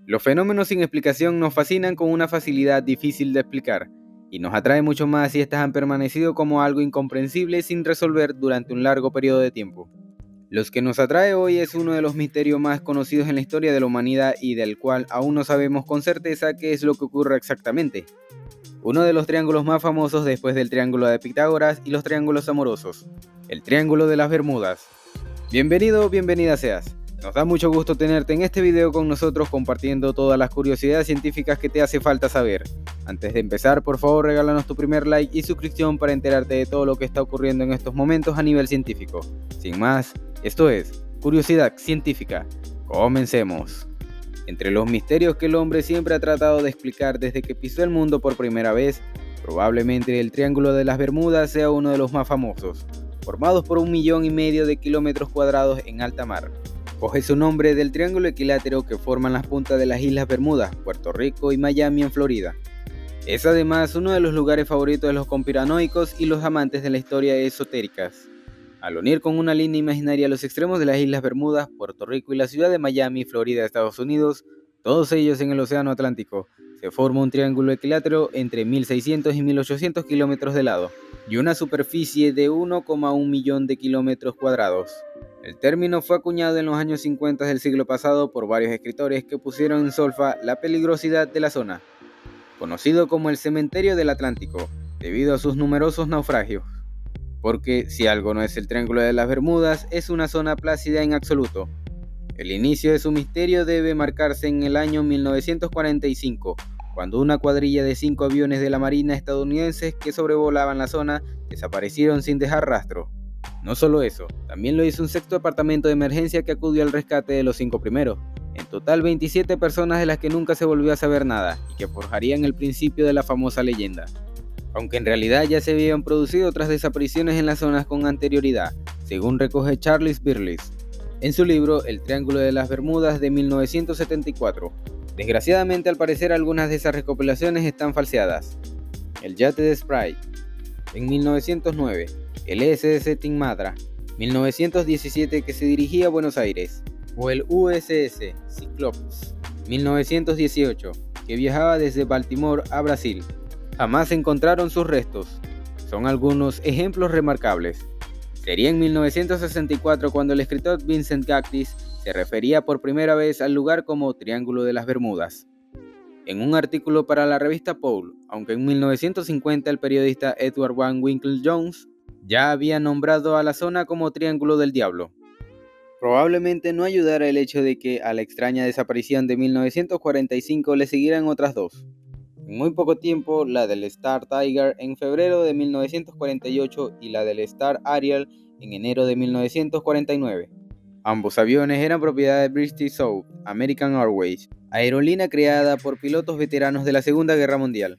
Los fenómenos sin explicación nos fascinan con una facilidad difícil de explicar, y nos atrae mucho más si éstas han permanecido como algo incomprensible sin resolver durante un largo periodo de tiempo. Los que nos atrae hoy es uno de los misterios más conocidos en la historia de la humanidad y del cual aún no sabemos con certeza qué es lo que ocurre exactamente. Uno de los triángulos más famosos después del triángulo de Pitágoras y los triángulos amorosos, el Triángulo de las Bermudas. Bienvenido, bienvenida seas. Nos da mucho gusto tenerte en este video con nosotros compartiendo todas las curiosidades científicas que te hace falta saber. Antes de empezar, por favor regálanos tu primer like y suscripción para enterarte de todo lo que está ocurriendo en estos momentos a nivel científico. Sin más, esto es Curiosidad Científica. Comencemos. Entre los misterios que el hombre siempre ha tratado de explicar desde que pisó el mundo por primera vez, probablemente el Triángulo de las Bermudas sea uno de los más famosos, formados por 1,5 millones de kilómetros cuadrados en alta mar. Coge su nombre del triángulo equilátero que forman las puntas de las Islas Bermudas, Puerto Rico y Miami en Florida. Es además uno de los lugares favoritos de los conspiranoicos y los amantes de la historia esotéricas. Al unir con una línea imaginaria los extremos de las Islas Bermudas, Puerto Rico y la ciudad de Miami, Florida, Estados Unidos, todos ellos en el Océano Atlántico, se forma un triángulo equilátero entre 1.600 y 1.800 kilómetros de lado y una superficie de 1,1 millón de kilómetros cuadrados. El término fue acuñado en los años 50 del siglo pasado por varios escritores que pusieron en solfa la peligrosidad de la zona, conocido como el Cementerio del Atlántico, debido a sus numerosos naufragios. Porque si algo no es el Triángulo de las Bermudas, es una zona plácida en absoluto. El inicio de su misterio debe marcarse en el año 1945, cuando una cuadrilla de 5 aviones de la Marina estadounidenses que sobrevolaban la zona desaparecieron sin dejar rastro. No solo eso, también lo hizo un sexto departamento de emergencia que acudió al rescate de los 5 primeros. En total 27 personas de las que nunca se volvió a saber nada y que forjarían el principio de la famosa leyenda. Aunque en realidad ya se habían producido otras desapariciones en las zonas con anterioridad, según recoge Charles Birlis en su libro El Triángulo de las Bermudas de 1974. Desgraciadamente, al parecer, algunas de esas recopilaciones están falseadas. El yate de Sprite, en 1909, el SS Tinmadra, 1917, que se dirigía a Buenos Aires, o el USS Cyclops, 1918, que viajaba desde Baltimore a Brasil. Jamás encontraron sus restos. Son algunos ejemplos remarcables. Sería en 1964 cuando el escritor Vincent Gactis se refería por primera vez al lugar como Triángulo de las Bermudas, en un artículo para la revista Paul, aunque en 1950 el periodista Edward Van Winkle Jones ya había nombrado a la zona como Triángulo del Diablo. Probablemente no ayudara el hecho de que a la extraña desaparición de 1945 le siguieran otras dos. En muy poco tiempo, la del Star Tiger en febrero de 1948 y la del Star Ariel en enero de 1949. Ambos aviones eran propiedad de British South American Airways, aerolínea creada por pilotos veteranos de la Segunda Guerra Mundial.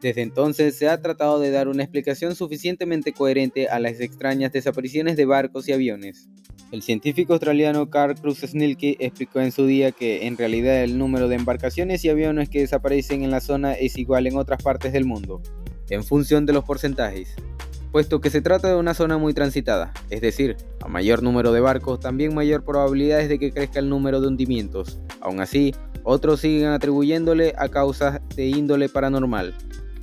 Desde entonces se ha tratado de dar una explicación suficientemente coherente a las extrañas desapariciones de barcos y aviones. El científico australiano Carl Cruz-Snilke explicó en su día que en realidad el número de embarcaciones y aviones que desaparecen en la zona es igual en otras partes del mundo, en función de los porcentajes, puesto que se trata de una zona muy transitada, es decir, a mayor número de barcos, también mayor probabilidades de que crezca el número de hundimientos. Aún así, otros siguen atribuyéndole a causas de índole paranormal.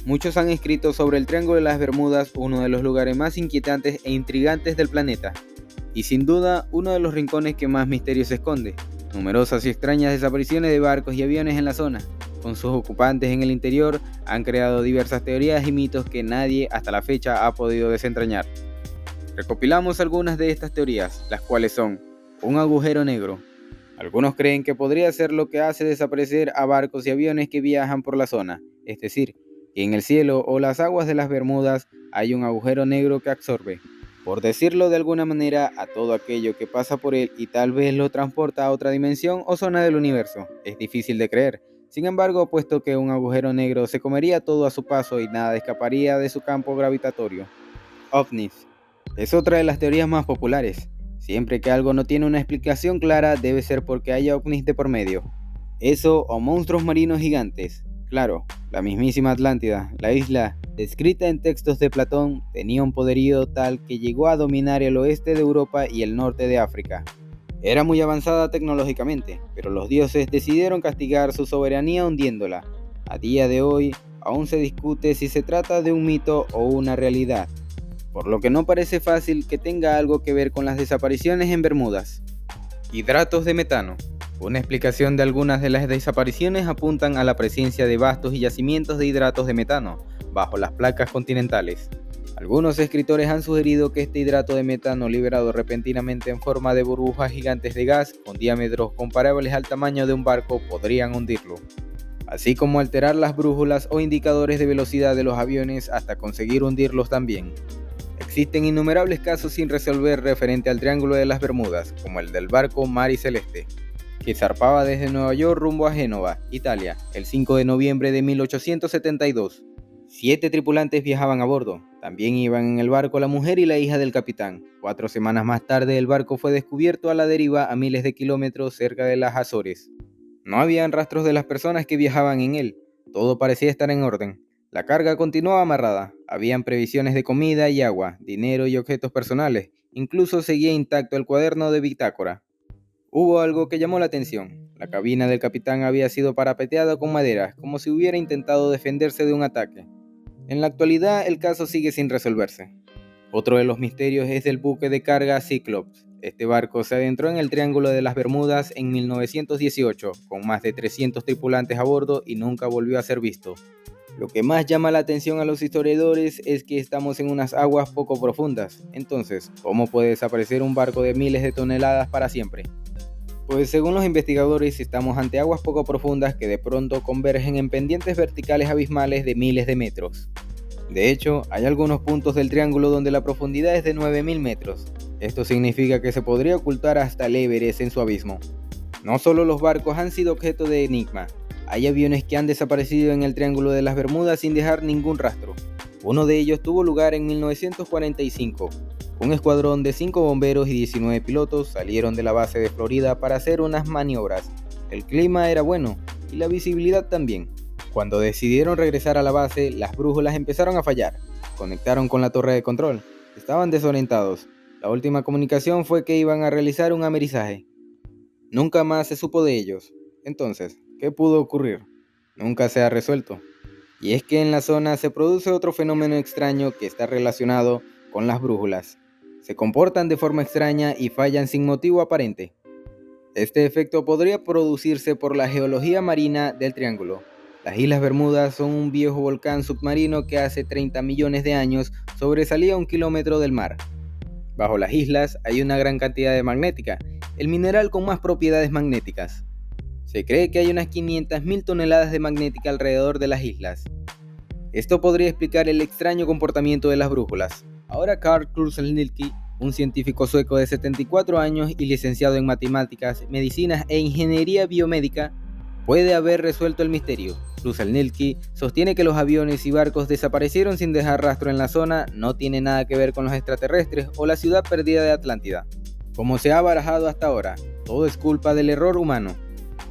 Muchos han escrito sobre el Triángulo de las Bermudas, uno de los lugares más inquietantes e intrigantes del planeta, y sin duda uno de los rincones que más misterios esconde. Numerosas y extrañas desapariciones de barcos y aviones en la zona, con sus ocupantes en el interior, han creado diversas teorías y mitos que nadie hasta la fecha ha podido desentrañar. Recopilamos algunas de estas teorías, las cuales son: un agujero negro. Algunos creen que podría ser lo que hace desaparecer a barcos y aviones que viajan por la zona, es decir, que en el cielo o las aguas de las Bermudas hay un agujero negro que absorbe, por decirlo de alguna manera, a todo aquello que pasa por él y tal vez lo transporta a otra dimensión o zona del universo. Es difícil de creer. Sin embargo, puesto que un agujero negro se comería todo a su paso y nada escaparía de su campo gravitatorio. OVNIs. Es otra de las teorías más populares. Siempre que algo no tiene una explicación clara, debe ser porque hay ovnis de por medio. Eso o monstruos marinos gigantes. Claro, la mismísima Atlántida, la isla, descrita en textos de Platón, tenía un poderío tal que llegó a dominar el oeste de Europa y el norte de África. Era muy avanzada tecnológicamente, pero los dioses decidieron castigar su soberanía hundiéndola. A día de hoy, aún se discute si se trata de un mito o una realidad, por lo que no parece fácil que tenga algo que ver con las desapariciones en Bermudas. Hidratos de metano. Una explicación de algunas de las desapariciones apuntan a la presencia de vastos y yacimientos de hidratos de metano bajo las placas continentales. Algunos escritores han sugerido que este hidrato de metano liberado repentinamente en forma de burbujas gigantes de gas con diámetros comparables al tamaño de un barco podrían hundirlo, así como alterar las brújulas o indicadores de velocidad de los aviones hasta conseguir hundirlos también. Existen innumerables casos sin resolver referente al Triángulo de las Bermudas, como el del barco Mari Celeste, que zarpaba desde Nueva York rumbo a Génova, Italia, el 5 de noviembre de 1872. 7 tripulantes viajaban a bordo. También iban en el barco la mujer y la hija del capitán. 4 semanas más tarde el barco fue descubierto a la deriva a miles de kilómetros cerca de las Azores. No habían rastros de las personas que viajaban en él. Todo parecía estar en orden. La carga continuaba amarrada. Habían previsiones de comida y agua, dinero y objetos personales. Incluso seguía intacto el cuaderno de bitácora. Hubo algo que llamó la atención. La cabina del capitán había sido parapeteada con madera, como si hubiera intentado defenderse de un ataque. En la actualidad el caso sigue sin resolverse. Otro de los misterios es el buque de carga Cyclops. Este barco se adentró en el Triángulo de las Bermudas en 1918, con más de 300 tripulantes a bordo y nunca volvió a ser visto. Lo que más llama la atención a los historiadores es que estamos en unas aguas poco profundas. Entonces, ¿cómo puede desaparecer un barco de miles de toneladas para siempre? Pues según los investigadores estamos ante aguas poco profundas que de pronto convergen en pendientes verticales abismales de miles de metros. De hecho, hay algunos puntos del triángulo donde la profundidad es de 9.000 metros. Esto significa que se podría ocultar hasta el Everest en su abismo. No solo los barcos han sido objeto de enigma, hay aviones que han desaparecido en el Triángulo de las Bermudas sin dejar ningún rastro. Uno de ellos tuvo lugar en 1945. Un escuadrón de 5 bomberos y 19 pilotos salieron de la base de Florida para hacer unas maniobras. El clima era bueno y la visibilidad también. Cuando decidieron regresar a la base, las brújulas empezaron a fallar. Conectaron con la torre de control. Estaban desorientados. La última comunicación fue que iban a realizar un amerizaje. Nunca más se supo de ellos. Entonces, ¿qué pudo ocurrir? Nunca se ha resuelto. Y es que en la zona se produce otro fenómeno extraño que está relacionado con las brújulas. Se comportan de forma extraña y fallan sin motivo aparente. Este efecto podría producirse por la geología marina del triángulo. Las Islas Bermudas son un viejo volcán submarino que hace 30 millones de años sobresalía 1 kilómetro del mar. Bajo las islas hay una gran cantidad de magnética, el mineral con más propiedades magnéticas. Se cree que hay unas 500.000 toneladas de magnética alrededor de las islas. Esto podría explicar el extraño comportamiento de las brújulas. Ahora Carl Kruszelnicki, un científico sueco de 74 años y licenciado en matemáticas, medicinas e ingeniería biomédica, puede haber resuelto el misterio. Kruszelnicki sostiene que los aviones y barcos desaparecieron sin dejar rastro en la zona no tiene nada que ver con los extraterrestres o la ciudad perdida de Atlántida. Como se ha barajado hasta ahora, todo es culpa del error humano.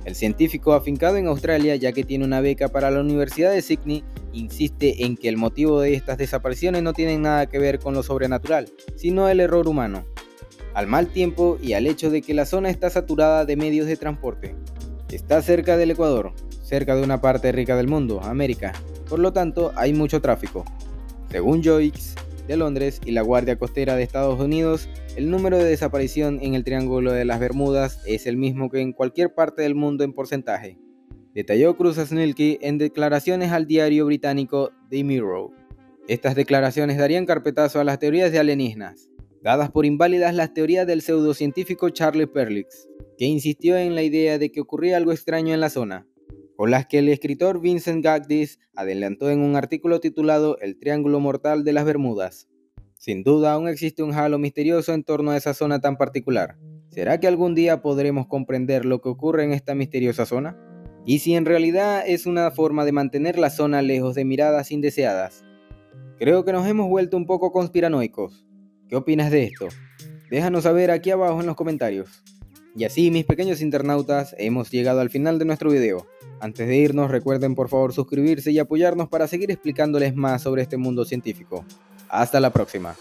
El científico afincado en Australia, ya que tiene una beca para la Universidad de Sydney, insiste en que el motivo de estas desapariciones no tiene nada que ver con lo sobrenatural, sino el error humano, al mal tiempo y al hecho de que la zona está saturada de medios de transporte. Está cerca del Ecuador, cerca de una parte rica del mundo, América, por lo tanto hay mucho tráfico. Según Joyce de Londres y la Guardia Costera de Estados Unidos, el número de desaparición en el Triángulo de las Bermudas es el mismo que en cualquier parte del mundo en porcentaje, detalló Kruszelnicki en declaraciones al diario británico The Mirror. Estas declaraciones darían carpetazo a las teorías de alienígenas, dadas por inválidas las teorías del pseudocientífico Charles Perlix, que insistió en la idea de que ocurría algo extraño en la zona, o las que el escritor Vincent Gagdis adelantó en un artículo titulado El Triángulo Mortal de las Bermudas. Sin duda aún existe un halo misterioso en torno a esa zona tan particular. ¿Será que algún día podremos comprender lo que ocurre en esta misteriosa zona? ¿Y si en realidad es una forma de mantener la zona lejos de miradas indeseadas? Creo que nos hemos vuelto un poco conspiranoicos. ¿Qué opinas de esto? Déjanos saber aquí abajo en los comentarios. Y así, mis pequeños internautas, hemos llegado al final de nuestro video. Antes de irnos, recuerden por favor suscribirse y apoyarnos para seguir explicándoles más sobre este mundo científico. Hasta la próxima.